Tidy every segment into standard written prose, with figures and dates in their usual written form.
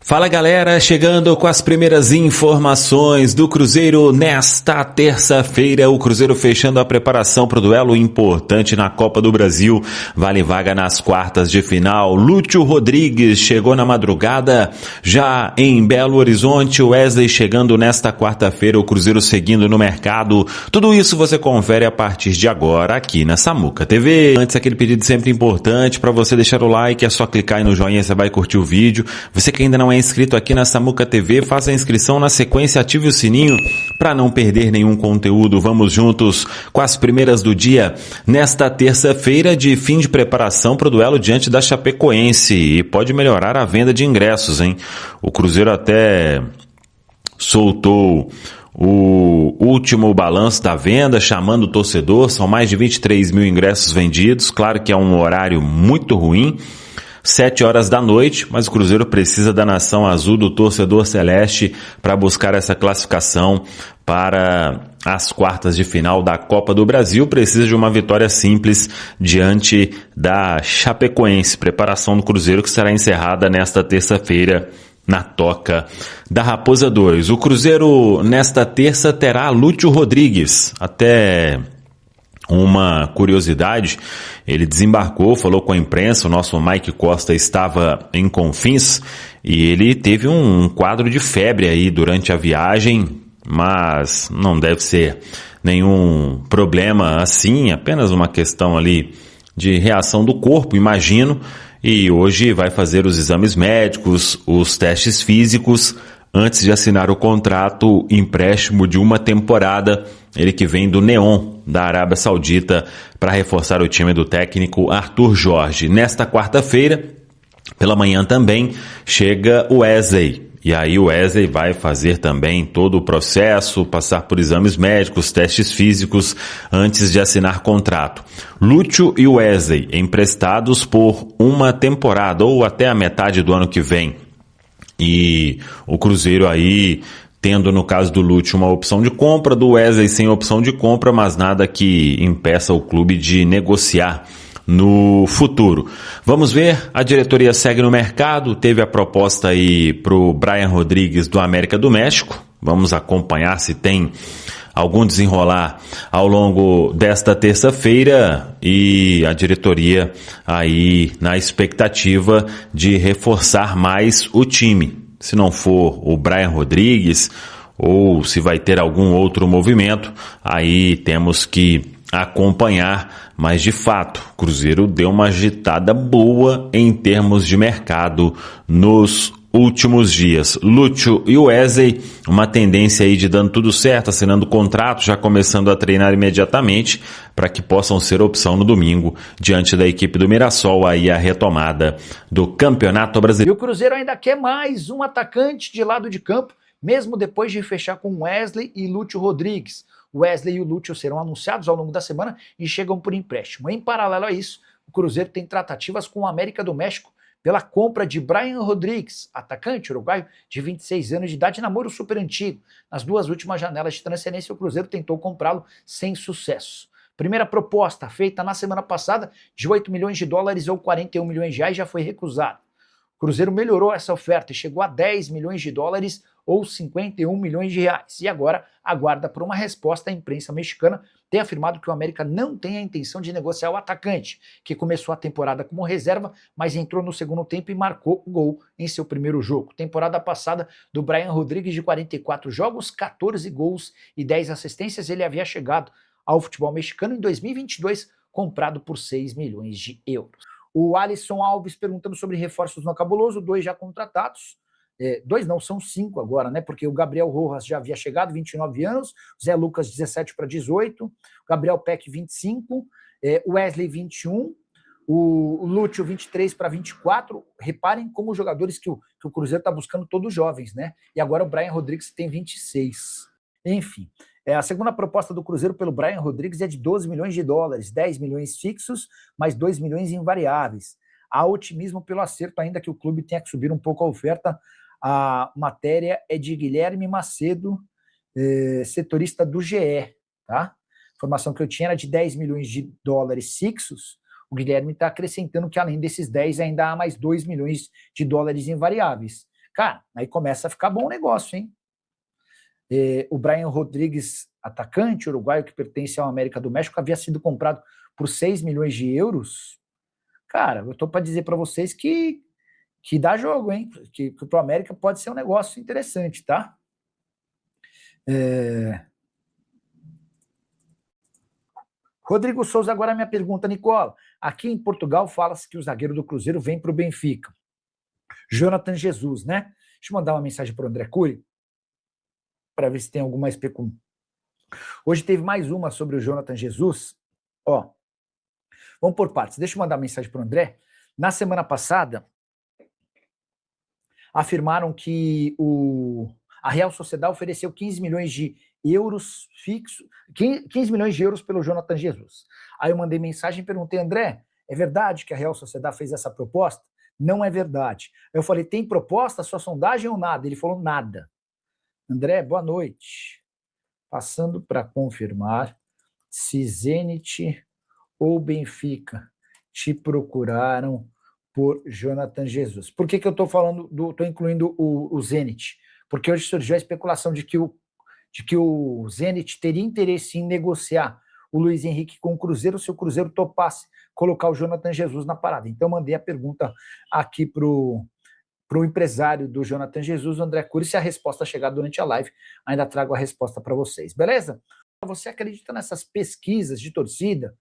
Fala galera, chegando com as primeiras informações do Cruzeiro nesta terça-feira. O Cruzeiro fechando a preparação para o duelo importante na Copa do Brasil. Vale vaga nas quartas de final. Lúcio Rodrigues chegou na madrugada já em Belo Horizonte. Wesley chegando nesta quarta-feira. O Cruzeiro seguindo no mercado. Tudo isso você confere a partir de agora aqui na Samuca TV. Antes, aquele pedido sempre importante para você deixar o like. É só clicar aí no joinha, você vai curtir o vídeo. Você que ainda não é inscrito aqui na Samuca TV, faça a inscrição na sequência, ative o sininho para não perder nenhum conteúdo. Vamos juntos com as primeiras do dia nesta terça-feira de fim de preparação para o duelo diante da Chapecoense, e pode melhorar a venda de ingressos, hein? O Cruzeiro até soltou o último balanço da venda, chamando o torcedor. São mais de 23 mil ingressos vendidos. Claro que é um horário muito ruim, 7 horas da noite, mas o Cruzeiro precisa da nação azul, do torcedor celeste, para buscar essa classificação para as quartas de final da Copa do Brasil. Precisa de uma vitória simples diante da Chapecoense. Preparação do Cruzeiro que será encerrada nesta terça-feira na Toca da Raposa 2. O Cruzeiro nesta terça terá Lúcio Rodrigues. Até uma curiosidade, ele desembarcou, falou com a imprensa, o nosso Mike Costa estava em Confins e ele teve um quadro de febre aí durante a viagem, mas não deve ser nenhum problema assim, apenas uma questão ali de reação do corpo, imagino, e hoje vai fazer os exames médicos, os testes físicos, antes de assinar o contrato, empréstimo de uma temporada, ele que vem do Neon, da Arábia Saudita, para reforçar o time do técnico Arthur Jorge. Nesta quarta-feira, pela manhã também, chega o Wesley. E aí o Wesley vai fazer também todo o processo, passar por exames médicos, testes físicos, antes de assinar contrato. Lúcio e Wesley emprestados por uma temporada, ou até a metade do ano que vem. E o Cruzeiro aí tendo, no caso do Lúcio, uma opção de compra, do Wesley sem opção de compra, mas nada que impeça o clube de negociar no futuro. Vamos ver, a diretoria segue no mercado, teve a proposta aí pro Brian Rodrigues do América do México. Vamos acompanhar se tem algum desenrolar ao longo desta terça-feira, e a diretoria aí na expectativa de reforçar mais o time. Se não for o Brian Rodrigues, ou se vai ter algum outro movimento, aí temos que acompanhar, mas de fato, o Cruzeiro deu uma agitada boa em termos de mercado nos últimos dias. Lúcio e Wesley, uma tendência aí de dando tudo certo, assinando contrato, já começando a treinar imediatamente, para que possam ser opção no domingo, diante da equipe do Mirassol, aí a retomada do Campeonato Brasileiro. E o Cruzeiro ainda quer mais um atacante de lado de campo, mesmo depois de fechar com Wesley e Lúcio Rodrigues. Wesley e o Lúcio serão anunciados ao longo da semana e chegam por empréstimo. Em paralelo a isso, o Cruzeiro tem tratativas com o América do México pela compra de Brian Rodrigues, atacante uruguaio de 26 anos de idade, namoro super antigo. Nas duas últimas janelas de transferência, o Cruzeiro tentou comprá-lo sem sucesso. Primeira proposta, feita na semana passada, de 8 milhões de dólares ou 41 milhões de reais, já foi recusada. O Cruzeiro melhorou essa oferta e chegou a 10 milhões de dólares ou 51 milhões de reais. E agora aguarda por uma resposta. A imprensa mexicana tem afirmado que o América não tem a intenção de negociar o atacante, que começou a temporada como reserva, mas entrou no segundo tempo e marcou o gol em seu primeiro jogo. Temporada passada do Brian Rodrigues, de 44 jogos, 14 gols e 10 assistências, ele havia chegado ao futebol mexicano em 2022, comprado por 6 milhões de euros. O Alisson Alves perguntando sobre reforços no Cabuloso, 2 já contratados. 2 não, são 5 agora, né? Porque o Gabriel Rojas já havia chegado, 29 anos, o Zé Lucas 17 para 18, o Gabriel Peck 25, o Wesley 21, o Lúcio 23 para 24. Reparem como os jogadores que o Cruzeiro está buscando, todos jovens, né? E agora o Brian Rodrigues tem 26. Enfim, a segunda proposta do Cruzeiro pelo Brian Rodrigues é de 12 milhões de dólares, 10 milhões fixos, mais 2 milhões em variáveis. Há otimismo pelo acerto, ainda que o clube tenha que subir um pouco a oferta. A matéria é de Guilherme Macedo, setorista do GE, tá? A informação que eu tinha era de 10 milhões de dólares fixos. O Guilherme está acrescentando que além desses 10 ainda há mais 2 milhões de dólares em variáveis. Cara, aí começa a ficar bom o negócio, hein? O Brian Rodrigues, atacante uruguaio que pertence ao América do México, havia sido comprado por 6 milhões de euros. Cara, eu tô para dizer para vocês que dá jogo, hein? Que pro América pode ser um negócio interessante, tá? Rodrigo Souza, agora minha pergunta, Nicola. Aqui em Portugal fala-se que o zagueiro do Cruzeiro vem para o Benfica. Jonathan Jesus, né? Deixa eu mandar uma mensagem para o André Cury, para ver se tem alguma especulação. Hoje teve mais uma sobre o Jonathan Jesus. Ó, vamos por partes. Deixa eu mandar uma mensagem para o André. Na semana passada, afirmaram que a Real Sociedade ofereceu 15 milhões de euros fixos, 15 milhões de euros pelo Jonathan Jesus. Aí eu mandei mensagem e perguntei, André, é verdade que a Real Sociedade fez essa proposta? Não é verdade. Eu falei, tem proposta, sua sondagem ou nada? Ele falou, nada. André, boa noite. Passando para confirmar se Zenit ou Benfica te procuraram por Jonathan Jesus. Por que eu estou falando, estou incluindo o Zenit? Porque hoje surgiu a especulação de que o Zenit teria interesse em negociar o Luiz Henrique com o Cruzeiro se o Cruzeiro topasse colocar o Jonathan Jesus na parada. Então, mandei a pergunta aqui para o empresário do Jonathan Jesus, o André Cury. Se a resposta chegar durante a live, ainda trago a resposta para vocês. Beleza? Você acredita nessas pesquisas de torcida?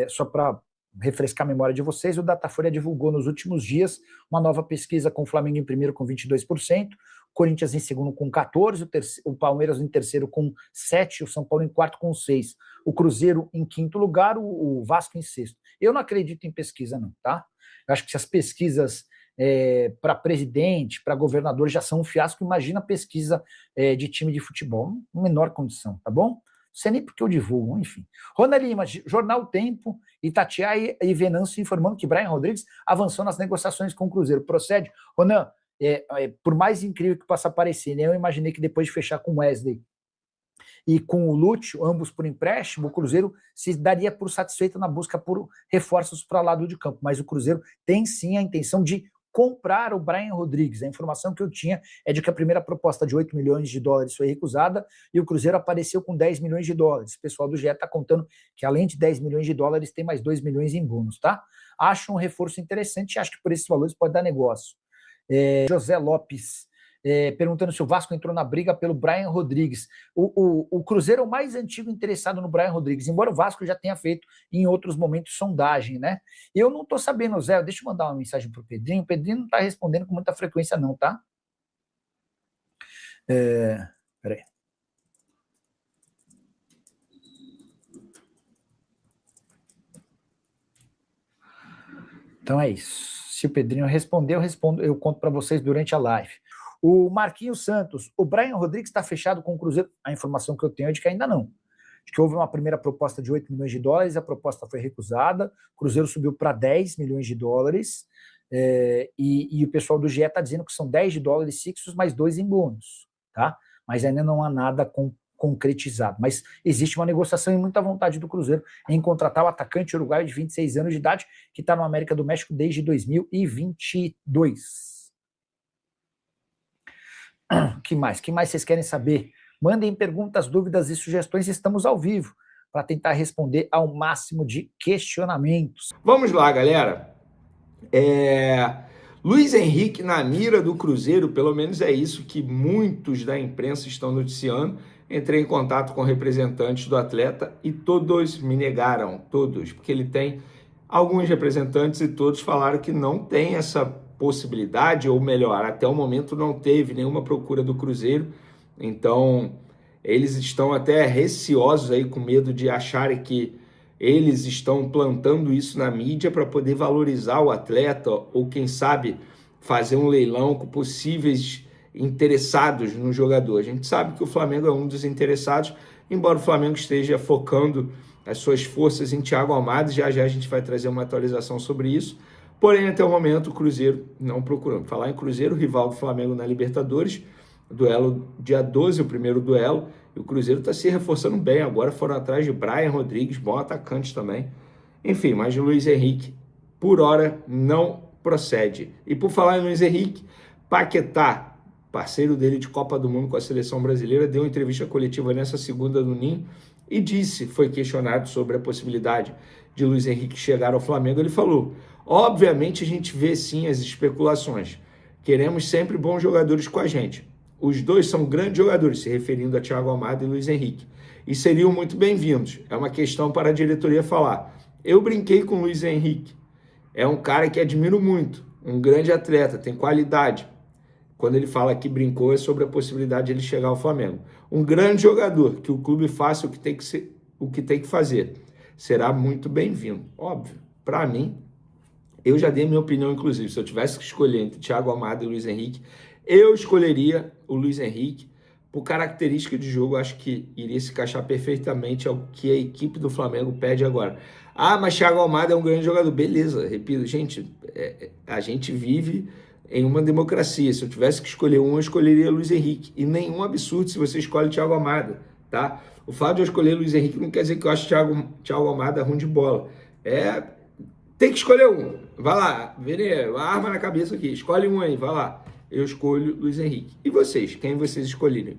Só para refrescar a memória de vocês, o Datafolha divulgou nos últimos dias uma nova pesquisa com o Flamengo em primeiro com 22%, Corinthians em segundo com 14%, o Palmeiras em terceiro com 7%, o São Paulo em quarto com 6%, o Cruzeiro em quinto lugar, o Vasco em sexto. Eu não acredito em pesquisa não, tá? Eu acho que se as pesquisas para presidente, para governador já são um fiasco, imagina a pesquisa de time de futebol, menor condição, tá bom? Não sei nem porque eu divulgo, enfim. Rona Lima, Jornal Tempo, Itatiaia e Venâncio informando que Brian Rodrigues avançou nas negociações com o Cruzeiro. Procede? Ronan, por mais incrível que possa parecer, né, eu imaginei que depois de fechar com o Wesley e com o Lúcio, ambos por empréstimo, o Cruzeiro se daria por satisfeito na busca por reforços para lado de campo. Mas o Cruzeiro tem sim a intenção de comprar o Brian Rodrigues. A informação que eu tinha é de que a primeira proposta de 8 milhões de dólares foi recusada e o Cruzeiro apareceu com 10 milhões de dólares. O pessoal do GE está contando que além de 10 milhões de dólares tem mais 2 milhões em bônus, tá? Acho um reforço interessante e acho que por esses valores pode dar negócio. José Lopes perguntando se o Vasco entrou na briga pelo Brian Rodrigues. O Cruzeiro é o mais antigo interessado no Brian Rodrigues, embora o Vasco já tenha feito em outros momentos sondagem, né? Eu não estou sabendo, Zé, deixa eu mandar uma mensagem para o Pedrinho. O Pedrinho não está respondendo com muita frequência não, tá? Peraí. Então é isso. Se o Pedrinho responder, eu conto para vocês durante a live. O Marquinhos Santos, o Brian Rodrigues está fechado com o Cruzeiro? A informação que eu tenho é de que ainda não. De que houve uma primeira proposta de 8 milhões de dólares, a proposta foi recusada, o Cruzeiro subiu para 10 milhões de dólares, e o pessoal do GE está dizendo que são 10 de dólares fixos, mais 2 em bônus, tá? Mas ainda não há nada concretizado. Mas existe uma negociação e muita vontade do Cruzeiro em contratar o atacante uruguaio de 26 anos de idade, que está no América do México desde 2022. O que mais? O que mais vocês querem saber? Mandem perguntas, dúvidas e sugestões. Estamos ao vivo para tentar responder ao máximo de questionamentos. Vamos lá, galera. Luiz Henrique na mira do Cruzeiro, pelo menos é isso que muitos da imprensa estão noticiando. Entrei em contato com representantes do atleta e todos me negaram, todos, porque ele tem alguns representantes e todos falaram que não tem essa possibilidade, ou melhor, até o momento não teve nenhuma procura do Cruzeiro, então eles estão até receosos aí, com medo de acharem que eles estão plantando isso na mídia para poder valorizar o atleta, ou quem sabe fazer um leilão com possíveis interessados no jogador. A gente sabe que o Flamengo é um dos interessados, embora o Flamengo esteja focando as suas forças em Thiago Almada, já a gente vai trazer uma atualização sobre isso. Porém, até o momento, o Cruzeiro não procurou. Falar em Cruzeiro, rival do Flamengo na Libertadores, duelo dia 12, o primeiro duelo, e o Cruzeiro está se reforçando bem. Agora foram atrás de Brian Rodrigues, bom atacante também. Enfim, mas o Luiz Henrique, por hora, não procede. E por falar em Luiz Henrique, Paquetá, parceiro dele de Copa do Mundo com a seleção brasileira, deu uma entrevista coletiva nessa segunda no Ninho e foi questionado sobre a possibilidade de Luiz Henrique chegar ao Flamengo. Ele falou: obviamente a gente vê sim as especulações, queremos sempre bons jogadores com a gente. Os dois são grandes jogadores, se referindo a Thiago Almada e Luiz Henrique, e seriam muito bem-vindos. É uma questão para a diretoria falar. Eu brinquei com o Luiz Henrique, é um cara que admiro muito, um grande atleta, tem qualidade. Quando ele fala que brincou, é sobre a possibilidade de ele chegar ao Flamengo. Um grande jogador, que o clube faça o que tem que fazer. Será muito bem-vindo. Óbvio, para mim, eu já dei minha opinião, inclusive. Se eu tivesse que escolher entre Thiago Almada e Luiz Henrique, eu escolheria o Luiz Henrique. Por característica de jogo, acho que iria se encaixar perfeitamente ao que a equipe do Flamengo pede agora. Ah, mas Thiago Almada é um grande jogador. Beleza, repito, gente, a gente vive em uma democracia. Se eu tivesse que escolher um, eu escolheria Luiz Henrique. E nenhum absurdo se você escolhe Thiago Almada, tá? O fato de eu escolher Luiz Henrique não quer dizer que eu acho Thiago Almada ruim de bola. Tem que escolher um. Vai lá, Vene, arma na cabeça aqui. Escolhe um aí, vai lá. Eu escolho Luiz Henrique. E vocês? Quem vocês escolherem?